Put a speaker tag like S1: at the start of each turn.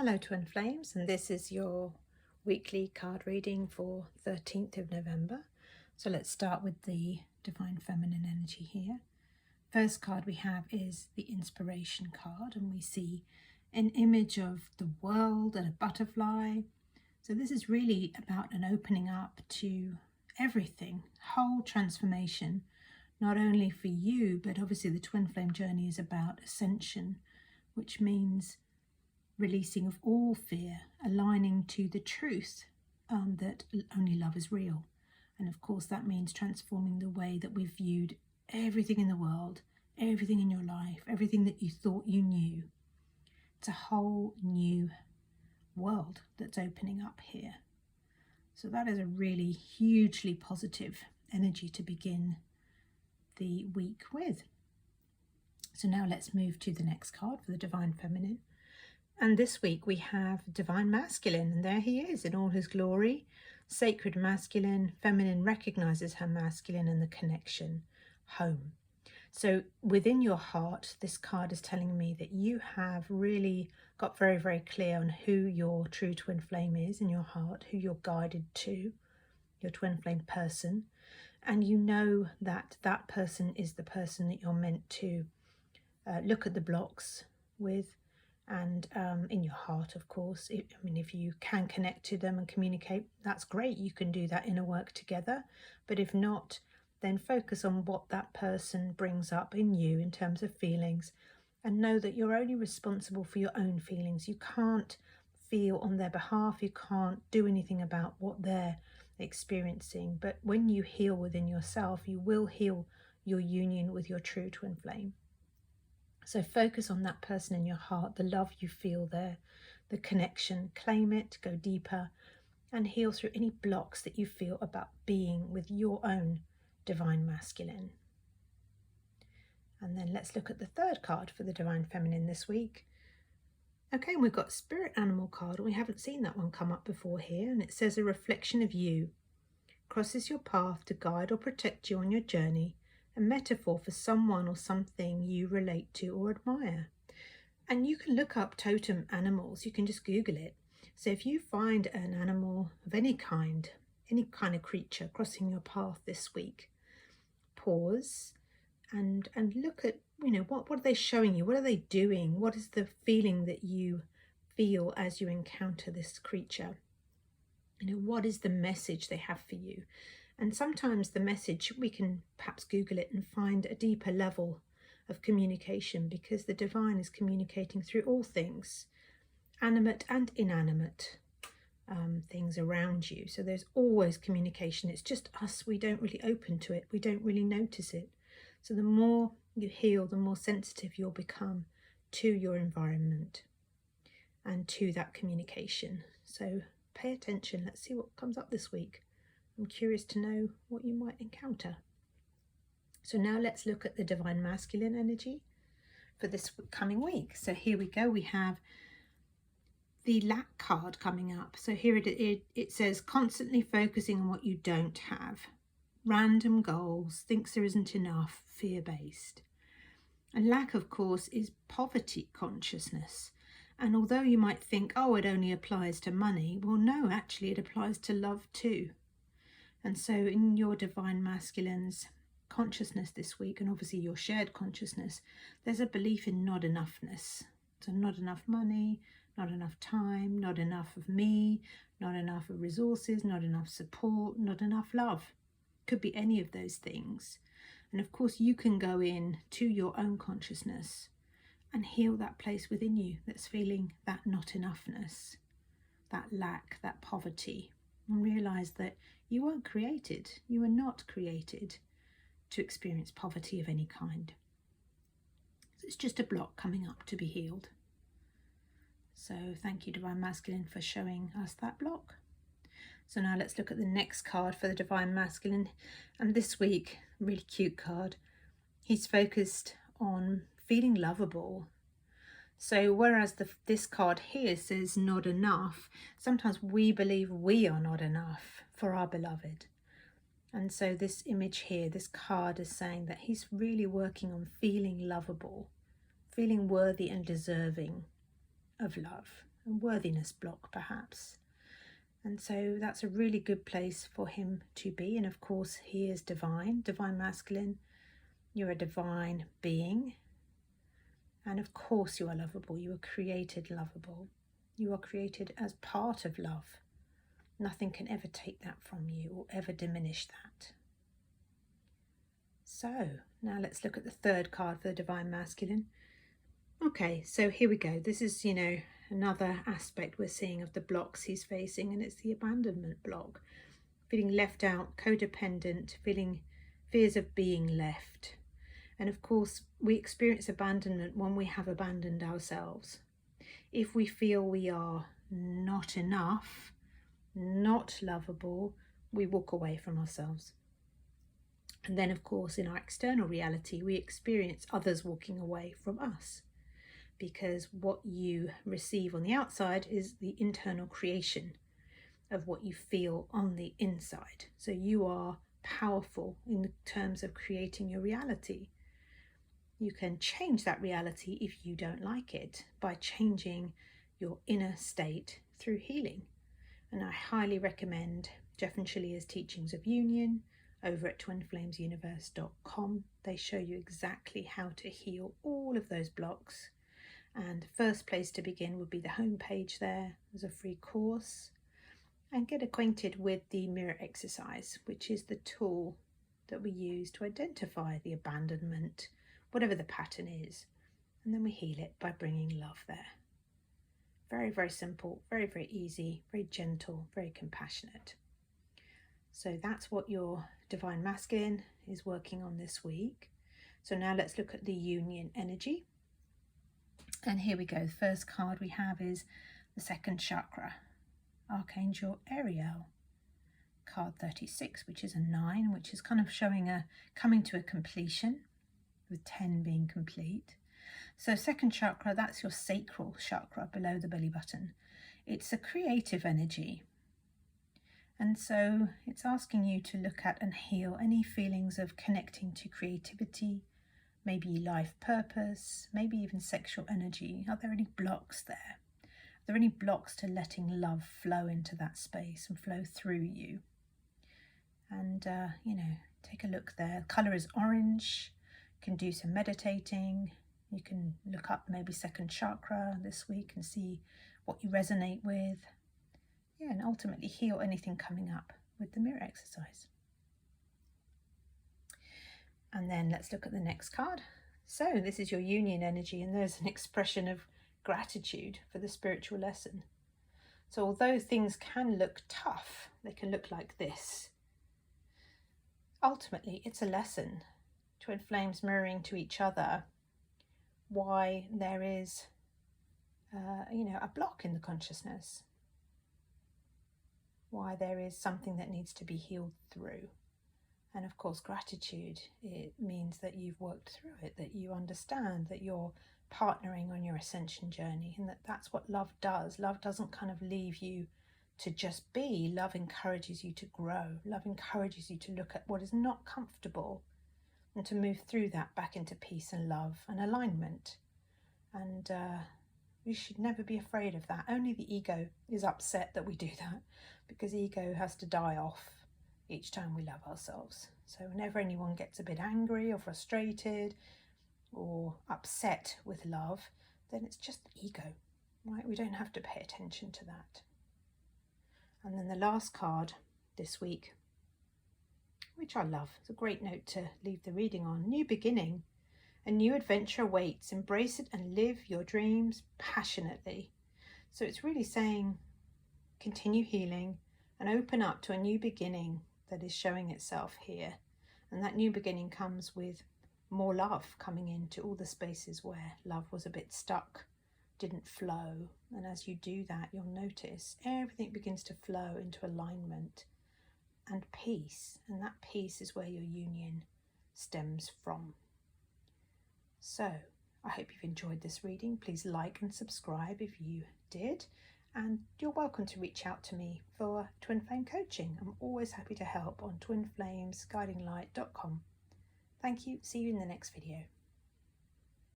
S1: Hello Twin Flames, and this is your weekly card reading for 13th of November. So let's start with the Divine Feminine energy here. First card we have is the Inspiration card, and we see an image of the world and a butterfly. So this is really about an opening up to everything, whole transformation, not only for you, but obviously the Twin Flame journey is about ascension, which means releasing of all fear, aligning to the truth that only love is real. And of course that means transforming the way that we've viewed everything in the world, everything in your life, everything that you thought you knew. It's a whole new world that's opening up here. So that is a really hugely positive energy to begin the week with. So now let's move to the next card for the Divine Feminine. And this week we have Divine Masculine, and there he is in all his glory. Sacred Masculine, Feminine recognizes her masculine and the connection home. So within your heart, this card is telling me that you have really got very, very clear on who your true twin flame is in your heart, who you're guided to, your twin flame person. And you know that that person is the person that you're meant to look at the blocks with. And in your heart, of course, if you can connect to them and communicate, that's great. You can do that inner work together. But if not, then focus on what that person brings up in you in terms of feelings, and know that you're only responsible for your own feelings. You can't feel on their behalf. You can't do anything about what they're experiencing. But when you heal within yourself, you will heal your union with your true twin flame. So focus on that person in your heart, the love you feel there, the connection, claim it, go deeper, and heal through any blocks that you feel about being with your own Divine Masculine. And then let's look at the third card for the Divine Feminine this week. Okay, we've got Spirit Animal card, and we haven't seen that one come up before here, and it says a reflection of you crosses your path to guide or protect you on your journey. A metaphor for someone or something you relate to or admire. And you can look up totem animals, you can just Google it. So if you find an animal of any kind of creature crossing your path this week, pause and look at, what are they showing you? What are they doing? What is the feeling that you feel as you encounter this creature? What is the message they have for you? And sometimes the message, we can perhaps Google it and find a deeper level of communication, because the divine is communicating through all things, animate and inanimate things around you. So there's always communication. It's just us, we don't really open to it. We don't really notice it. So the more you heal, the more sensitive you'll become to your environment and to that communication. So pay attention. Let's see what comes up this week. I'm curious to know what you might encounter. So now let's look at the Divine Masculine energy for this coming week. So here we go. We have the lack card coming up. So here it says constantly focusing on what you don't have. Random goals, thinks there isn't enough, fear-based. And lack, of course, is poverty consciousness. And although you might think, oh, it only applies to money, well, no, actually it applies to love too. And so in your Divine Masculine's consciousness this week, and obviously your shared consciousness, there's a belief in not enoughness. So not enough money, not enough time, not enough of me, not enough of resources, not enough support, not enough love. Could be any of those things. And of course you can go in to your own consciousness and heal that place within you that's feeling that not enoughness, that lack, that poverty, and realize that you weren't created, you were not created to experience poverty of any kind. So it's just a block coming up to be healed. So thank you, Divine Masculine, for showing us that block. So now let's look at the next card for the Divine Masculine. And this week, really cute card. He's focused on feeling lovable. So whereas this card here says not enough, sometimes we believe we are not enough for our beloved. And so this image here, this card is saying that he's really working on feeling lovable, feeling worthy and deserving of love. worthiness block perhaps. And so that's a really good place for him to be. And of course, he is divine masculine. You're a divine being. And of course, you are lovable. You were created lovable. You are created as part of love. Nothing can ever take that from you or ever diminish that. So now let's look at the third card for the divine masculine. Okay, so here we go. This is, another aspect we're seeing of the blocks he's facing, and it's the abandonment block. Feeling left out, codependent, feeling fears of being left. And of course, we experience abandonment when we have abandoned ourselves. If we feel we are not enough, not lovable, we walk away from ourselves. And then, of course, in our external reality, we experience others walking away from us, because what you receive on the outside is the internal creation of what you feel on the inside. So you are powerful in terms of creating your reality. You can change that reality if you don't like it by changing your inner state through healing. And I highly recommend Jeff and Shalia's Teachings of Union over at twinflamesuniverse.com. They show you exactly how to heal all of those blocks. And the first place to begin would be the homepage there. There's a free course. And get acquainted with the Mirror Exerci, which is the tool that we use to identify the abandonment, whatever the pattern is. And then we heal it by bringing love there. Very, very simple, very, very easy, very gentle, very compassionate. So that's what your divine masculine is working on this week. So now let's look at the union energy. And here we go. The first card we have is the second chakra, Archangel Ariel, card 36, which is a 9, which is kind of showing a coming to a completion, with 10 being complete. So second chakra, that's your sacral chakra below the belly button. It's a creative energy. And so it's asking you to look at and heal any feelings of connecting to creativity, maybe life purpose, maybe even sexual energy. Are there any blocks there? Are there any blocks to letting love flow into that space and flow through you? And, take a look there. The colour is orange. You can do some meditating. You can look up maybe second chakra this week and see what you resonate with. Yeah, and ultimately heal anything coming up with the mirror exercise. And then let's look at the next card. So this is your union energy, and there's an expression of gratitude for the spiritual lesson. So although things can look tough, they can look like this. Ultimately, it's a lesson. Twin flames mirroring to each other why there is, a block in the consciousness. Why there is something that needs to be healed through. And of course, gratitude, it means that you've worked through it, that you understand that you're partnering on your ascension journey, and that's what love does. Love doesn't kind of leave you to just be. Love encourages you to grow. Love encourages you to look at what is not comfortable and to move through that back into peace and love and alignment. And we should never be afraid of that. Only the ego is upset that we do that, because ego has to die off each time we love ourselves. So whenever anyone gets a bit angry or frustrated or upset with love, then it's just ego, right? We don't have to pay attention to that. And then the last card this week, which I love, it's a great note to leave the reading on. New beginning. A new adventure awaits. Embrace it and live your dreams passionately. So it's really saying continue healing and open up to a new beginning that is showing itself here. And that new beginning comes with more love coming into all the spaces where love was a bit stuck, didn't flow. And as you do that, you'll notice everything begins to flow into alignment and peace. And that peace is where your union stems from. So I hope you've enjoyed this reading. Please like and subscribe if you did. And you're welcome to reach out to me for Twin Flame Coaching. I'm always happy to help on twinflamesguidinglight.com. Thank you. See you in the next video.